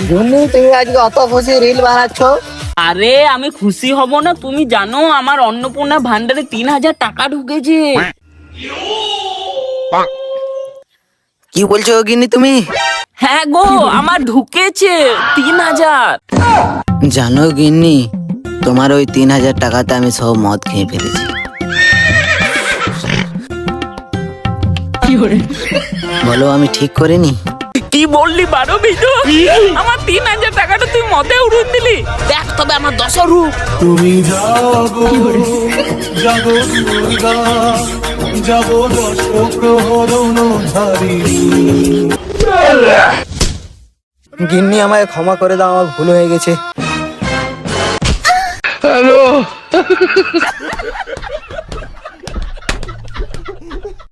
গিন্নি তুমি আজকে অত খুশি রিল বানাচ্ছ? আরে আমি খুশি হব না? তুমি জানো আমার অন্নপূর্ণা ভান্ডারে 3,000 টাকা ঢুকেছে। কি বলছো গিন্নি তুমি? হ্যাঁ গো, আমার ঢুকেছে 3,000। জানো গিন্নি, তোমার ওই 3,000 টাকাতে আমি সব মদ খেয়ে ফেলেছি। বলো আমি ঠিক করিনি? কি বললি বারো বিধু? আমার 3,000 টাকাটা তুই মদে উড়ুন দিলি। দেখ তবে আমার 10 রূপ। তুমি জাগো জাগো দুর্গা, জাগো দশ প্রহরণ ধারি। গিন্নি আমায় ক্ষমা করে দাও, আমার ভুল হয়ে গেছে।